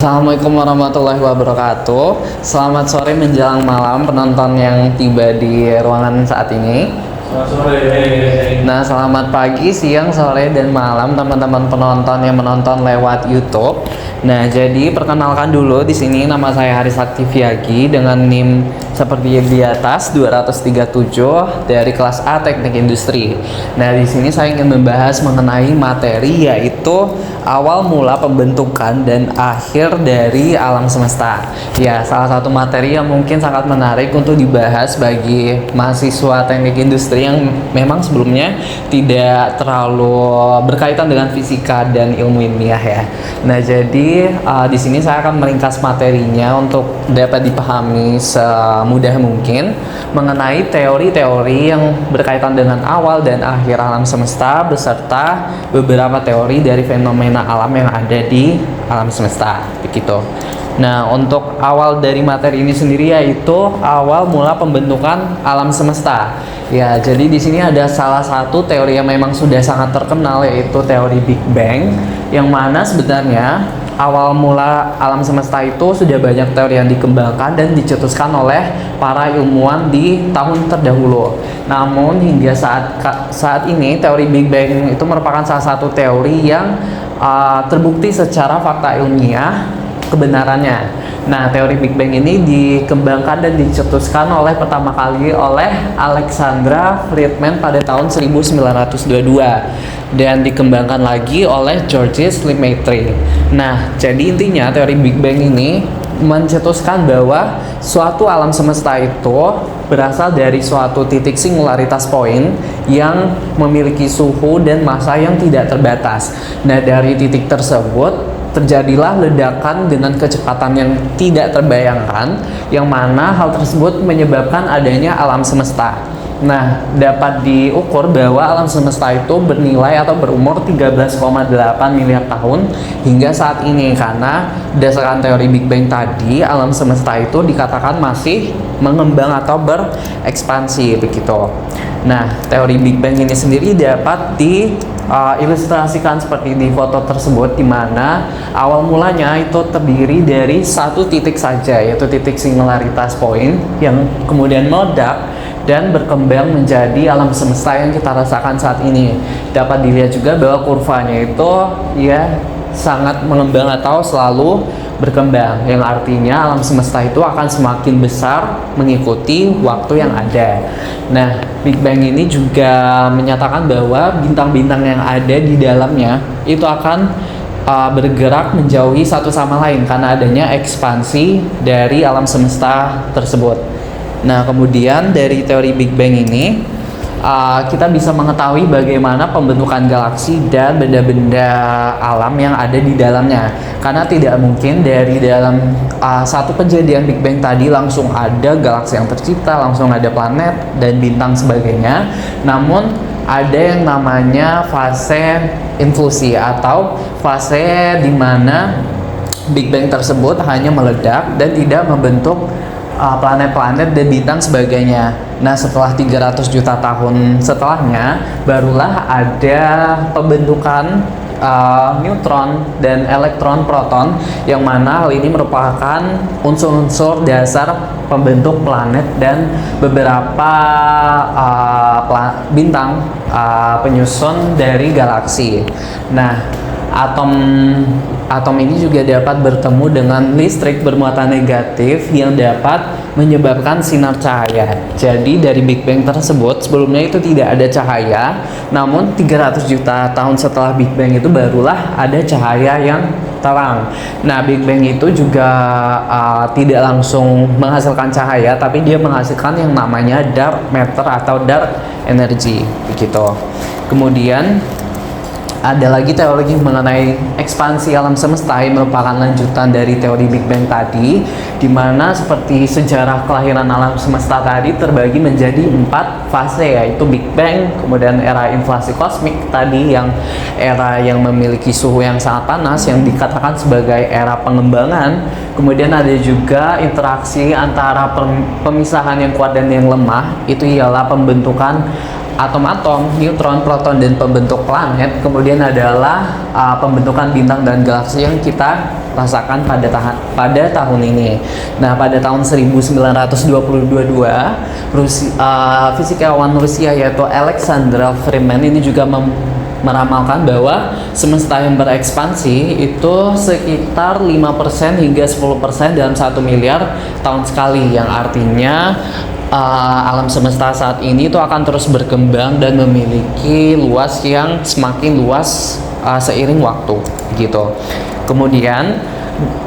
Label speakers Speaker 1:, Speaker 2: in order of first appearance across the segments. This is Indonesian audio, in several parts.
Speaker 1: Assalamualaikum warahmatullahi wabarakatuh. Selamat sore menjelang malam penonton yang tiba di ruangan saat ini.
Speaker 2: Selamat sore.
Speaker 1: Nah, selamat pagi, siang, sore, dan malam teman-teman penonton yang menonton lewat YouTube. Nah, jadi perkenalkan dulu, di sini nama saya Haris Aktiviagi dengan NIM seperti di atas 237 dari kelas A Teknik Industri. Nah, di sini saya ingin membahas mengenai materi yaitu awal mula pembentukan dan akhir dari alam semesta. Ya, salah satu materi yang mungkin sangat menarik untuk dibahas bagi mahasiswa Teknik Industri yang memang sebelumnya tidak terlalu berkaitan dengan fisika dan ilmu ilmiah ya. Nah, jadi di sini saya akan meringkas materinya untuk dapat dipahami semudah mungkin mengenai teori-teori yang berkaitan dengan awal dan akhir alam semesta beserta beberapa teori dari fenomena alam yang ada di alam semesta begitu. Nah, untuk awal dari materi ini sendiri yaitu awal mula pembentukan alam semesta. Ya, jadi di sini ada salah satu teori yang memang sudah sangat terkenal yaitu teori Big Bang, yang mana sebenarnya awal mula alam semesta itu sudah banyak teori yang dikembangkan dan dicetuskan oleh para ilmuwan di tahun terdahulu. Namun hingga saat ini teori Big Bang itu merupakan salah satu teori yang terbukti secara fakta ilmiah kebenarannya. Nah, teori Big Bang ini dikembangkan dan dicetuskan pertama kali oleh Alexandra Friedman pada tahun 1922 dan dikembangkan lagi oleh Georges Lemaitre. Nah, jadi intinya teori Big Bang ini mencetuskan bahwa suatu alam semesta itu berasal dari suatu titik singularitas point yang memiliki suhu dan massa yang tidak terbatas. Nah, dari titik tersebut terjadilah ledakan dengan kecepatan yang tidak terbayangkan, yang mana hal tersebut menyebabkan adanya alam semesta. Nah, dapat diukur bahwa alam semesta itu bernilai atau berumur 13,8 miliar tahun hingga saat ini, karena berdasarkan teori Big Bang tadi, alam semesta itu dikatakan masih mengembang atau berekspansi begitu. Nah, teori Big Bang ini sendiri dapat ilustrasikan seperti di foto tersebut, di mana awal mulanya itu terdiri dari satu titik saja, yaitu titik singularitas point yang kemudian meledak dan berkembang menjadi alam semesta yang kita rasakan saat ini. Dapat dilihat juga bahwa kurvanya itu ya sangat mengembang atau selalu berkembang, yang artinya alam semesta itu akan semakin besar mengikuti waktu yang ada. Nah, Big Bang ini juga menyatakan bahwa bintang-bintang yang ada di dalamnya itu akan bergerak menjauhi satu sama lain karena adanya ekspansi dari alam semesta tersebut. Nah, kemudian dari teori Big Bang ini kita bisa mengetahui bagaimana pembentukan galaksi dan benda-benda alam yang ada di dalamnya. Karena tidak mungkin dari dalam satu kejadian Big Bang tadi langsung ada galaksi yang tercipta, langsung ada planet dan bintang sebagainya. Namun ada yang namanya fase infusi atau fase di mana Big Bang tersebut hanya meledak dan tidak membentuk planet-planet dan bintang sebagainya. Nah, setelah 300 juta tahun setelahnya barulah ada pembentukan neutron dan elektron proton, yang mana hal ini merupakan unsur-unsur dasar pembentuk planet dan beberapa bintang penyusun dari galaksi. Nah, atom ini juga dapat bertemu dengan listrik bermuatan negatif yang dapat menyebabkan sinar cahaya. Jadi dari Big Bang tersebut sebelumnya itu tidak ada cahaya, namun 300 juta tahun setelah Big Bang itu barulah ada cahaya yang terang. Nah, Big Bang itu juga tidak langsung menghasilkan cahaya, tapi dia menghasilkan yang namanya dark matter atau dark energy begitu. Kemudian ada lagi teori mengenai ekspansi alam semesta yang merupakan lanjutan dari teori Big Bang tadi, di mana seperti sejarah kelahiran alam semesta tadi terbagi menjadi 4 fase, yaitu Big Bang, kemudian era inflasi kosmik tadi yang era yang memiliki suhu yang sangat panas yang dikatakan sebagai era pengembangan. Kemudian ada juga interaksi antara pemisahan yang kuat dan yang lemah, itu ialah pembentukan atom-atom, neutron, proton, dan pembentuk planet, kemudian adalah pembentukan bintang dan galaksi yang kita rasakan pada tahun ini. Nah, pada tahun 1922, fisikawan Rusia yaitu Alexander Freeman ini juga meramalkan bahwa semesta yang berekspansi itu sekitar 5% hingga 10% dalam 1 miliar tahun sekali, yang artinya alam semesta saat ini itu akan terus berkembang dan memiliki luas yang semakin luas seiring waktu gitu. Kemudian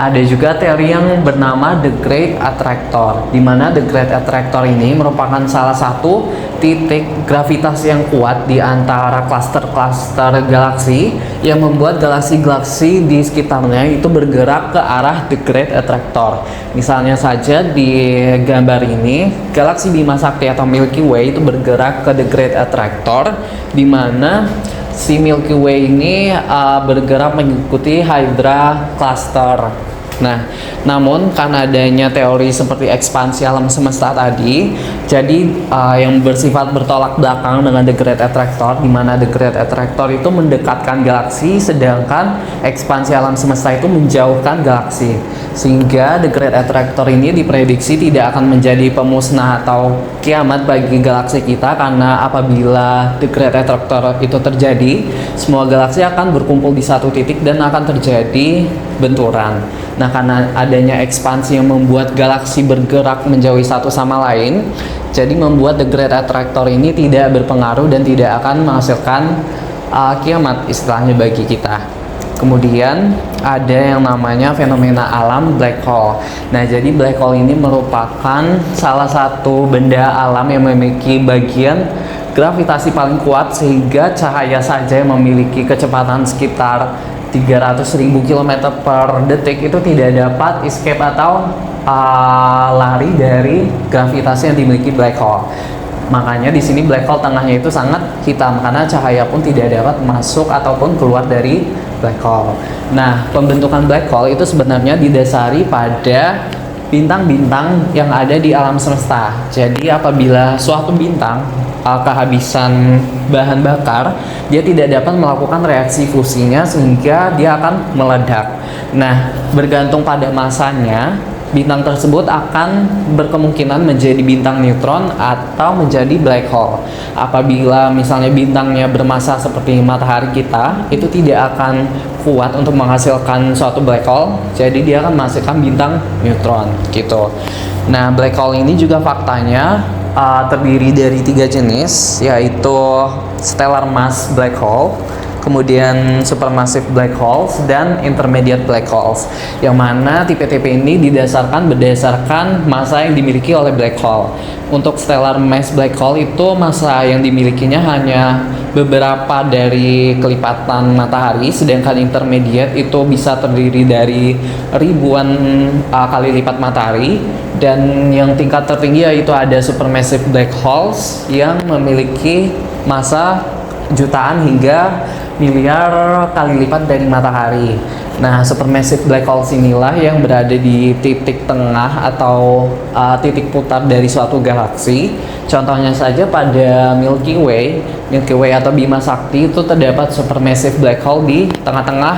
Speaker 1: ada juga teori yang bernama The Great Attractor, di mana The Great Attractor ini merupakan salah satu titik gravitas yang kuat di antara klaster-klaster galaksi yang membuat galaksi-galaksi di sekitarnya itu bergerak ke arah The Great Attractor. Misalnya saja di gambar ini, galaksi Bima Sakti atau Milky Way itu bergerak ke The Great Attractor, di mana si Milky Way ini bergerak mengikuti Hydra Cluster. Nah, namun karena adanya teori seperti ekspansi alam semesta tadi, jadi yang bersifat bertolak belakang dengan The Great Attractor, di mana The Great Attractor itu mendekatkan galaksi, sedangkan ekspansi alam semesta itu menjauhkan galaksi. Sehingga The Great Attractor ini diprediksi tidak akan menjadi pemusnah atau kiamat bagi galaksi kita, karena apabila The Great Attractor itu terjadi, semua galaksi akan berkumpul di satu titik dan akan terjadi benturan. Nah, karena adanya ekspansi yang membuat galaksi bergerak menjauhi satu sama lain, jadi membuat The Great Attractor ini tidak berpengaruh dan tidak akan menghasilkan kiamat istilahnya bagi kita. Kemudian ada yang namanya fenomena alam black hole. Nah, jadi black hole ini merupakan salah satu benda alam yang memiliki bagian gravitasi paling kuat, sehingga cahaya saja yang memiliki kecepatan sekitar 300.000 km per detik itu tidak dapat escape atau lari dari gravitasi yang dimiliki black hole. Makanya di sini black hole tengahnya itu sangat hitam, karena cahaya pun tidak dapat masuk ataupun keluar dari black hole. Nah, pembentukan black hole itu sebenarnya didasari pada bintang-bintang yang ada di alam semesta. Jadi apabila suatu bintang kehabisan bahan bakar, dia tidak dapat melakukan reaksi fusinya sehingga dia akan meledak. Nah, bergantung pada masanya, bintang tersebut akan berkemungkinan menjadi bintang neutron atau menjadi black hole. Apabila misalnya bintangnya bermassa seperti matahari kita, itu tidak akan kuat untuk menghasilkan suatu black hole, jadi dia akan menghasilkan bintang neutron gitu. Nah, black hole ini juga faktanya terdiri dari 3 jenis, yaitu stellar mass black hole, kemudian supermassive black holes, dan intermediate black holes, yang mana tipe-tipe ini berdasarkan massa yang dimiliki oleh black hole. Untuk stellar mass black hole itu massa yang dimilikinya hanya beberapa dari kelipatan matahari, sedangkan intermediate itu bisa terdiri dari ribuan kali lipat matahari, dan yang tingkat tertinggi yaitu ada supermassive black holes yang memiliki massa jutaan hingga miliar kali lipat dari matahari. Nah, supermassive black holes inilah yang berada di titik tengah atau titik putar dari suatu galaksi. Contohnya saja pada Milky Way atau Bima Sakti itu terdapat supermassive black hole di tengah-tengah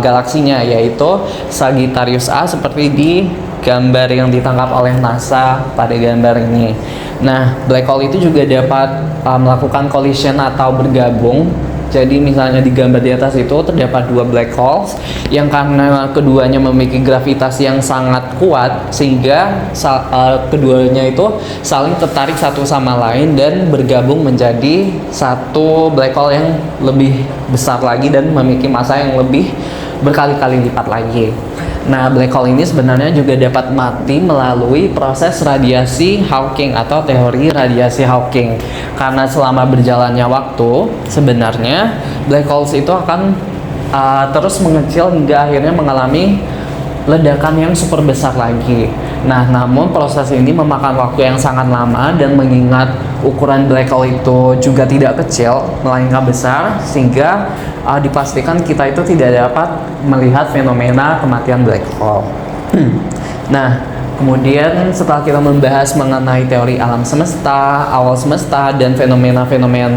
Speaker 1: galaksinya, yaitu Sagittarius A seperti di gambar yang ditangkap oleh NASA pada gambar ini. Nah, black hole itu juga dapat melakukan collision atau bergabung. Jadi misalnya di gambar di atas itu terdapat 2 black holes yang karena keduanya memiliki gravitasi yang sangat kuat, sehingga keduanya itu saling tertarik satu sama lain dan bergabung menjadi satu black hole yang lebih besar lagi dan memiliki massa yang lebih berkali-kali lipat lagi. Nah, black hole ini sebenarnya juga dapat mati melalui proses radiasi Hawking atau teori radiasi Hawking. Karena selama berjalannya waktu, sebenarnya black holes itu akan terus mengecil hingga akhirnya mengalami ledakan yang super besar lagi. Nah, namun proses ini memakan waktu yang sangat lama, dan mengingat ukuran black hole itu juga tidak kecil, melainkan besar, sehingga dipastikan kita itu tidak dapat melihat fenomena kematian black hole. Nah, Kemudian setelah kita membahas mengenai teori alam semesta, awal semesta, dan fenomena-fenomena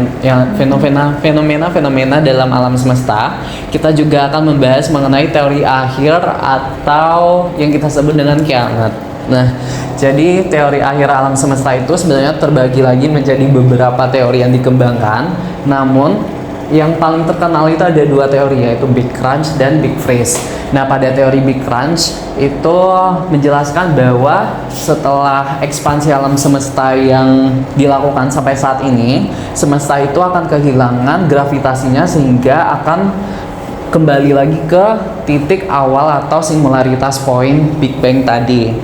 Speaker 1: dalam alam semesta, kita juga akan membahas mengenai teori akhir atau yang kita sebut dengan kiamat. Nah, jadi teori akhir alam semesta itu sebenarnya terbagi lagi menjadi beberapa teori yang dikembangkan. Namun yang paling terkenal itu ada dua teori, yaitu Big Crunch dan Big Freeze. Nah, pada teori Big Crunch itu menjelaskan bahwa setelah ekspansi alam semesta yang dilakukan sampai saat ini, semesta itu akan kehilangan gravitasinya sehingga akan kembali lagi ke titik awal atau singularitas point Big Bang tadi.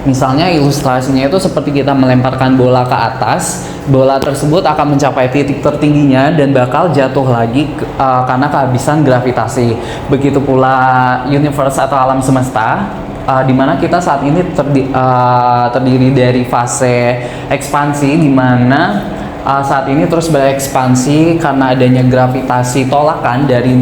Speaker 1: Misalnya ilustrasinya itu seperti kita melemparkan bola ke atas, bola tersebut akan mencapai titik tertingginya dan bakal jatuh lagi karena kehabisan gravitasi. Begitu pula universe atau alam semesta, di mana kita saat ini terdiri dari fase ekspansi, di mana saat ini terus berekspansi karena adanya gravitasi tolakan dari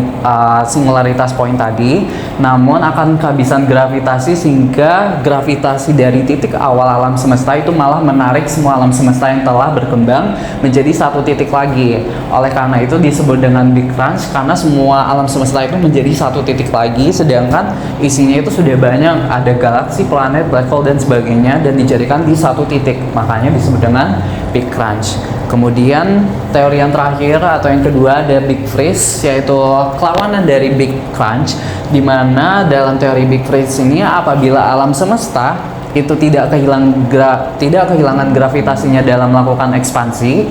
Speaker 1: singularitas point tadi, namun akan kehabisan gravitasi sehingga gravitasi dari titik awal alam semesta itu malah menarik semua alam semesta yang telah berkembang menjadi satu titik lagi. Oleh karena itu disebut dengan Big Crunch, karena semua alam semesta itu menjadi satu titik lagi, sedangkan isinya itu sudah banyak, ada galaksi, planet, black hole dan sebagainya, dan dijadikan di satu titik, makanya disebut dengan Big Crunch. Kemudian teori yang terakhir atau yang kedua ada Big Freeze, yaitu kelawanan dari Big Crunch, di mana dalam teori Big Freeze ini apabila alam semesta itu tidak kehilangan gravitasinya dalam melakukan ekspansi,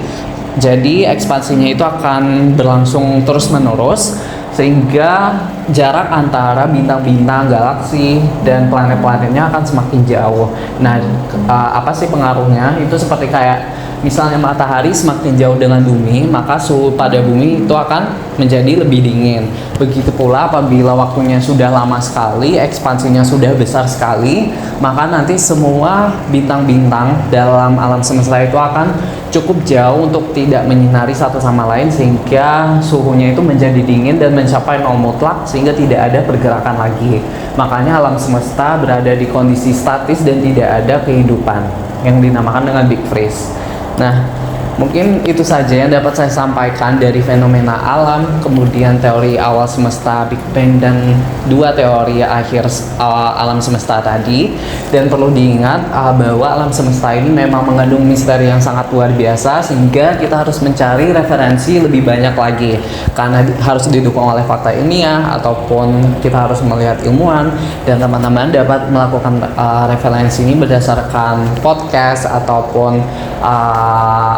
Speaker 1: jadi ekspansinya itu akan berlangsung terus-menerus sehingga jarak antara bintang-bintang, galaksi, dan planet-planetnya akan semakin jauh. Nah, apa sih pengaruhnya? Itu seperti kayak misalnya matahari semakin jauh dengan bumi, maka suhu pada bumi itu akan menjadi lebih dingin. Begitu pula apabila waktunya sudah lama sekali, ekspansinya sudah besar sekali, maka nanti semua bintang-bintang dalam alam semesta itu akan cukup jauh untuk tidak menyinari satu sama lain, sehingga suhunya itu menjadi dingin dan mencapai nol mutlak sehingga tidak ada pergerakan lagi. Makanya alam semesta berada di kondisi statis dan tidak ada kehidupan, yang dinamakan dengan Big Freeze. Nah, mungkin itu saja yang dapat saya sampaikan dari fenomena alam, kemudian teori awal semesta Big Bang, dan dua teori akhir alam semesta tadi. Dan perlu diingat bahwa alam semesta ini memang mengandung misteri yang sangat luar biasa, sehingga kita harus mencari referensi lebih banyak lagi, karena harus didukung oleh fakta ilmiah ataupun kita harus melihat ilmuwan. Dan teman-teman dapat melakukan referensi ini berdasarkan podcast ataupun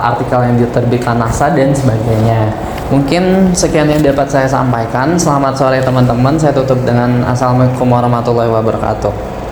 Speaker 1: artikel yang diterbitkan NASA dan sebagainya. Mungkin sekian yang dapat saya sampaikan. Selamat sore teman-teman. Saya tutup dengan Assalamualaikum warahmatullahi wabarakatuh.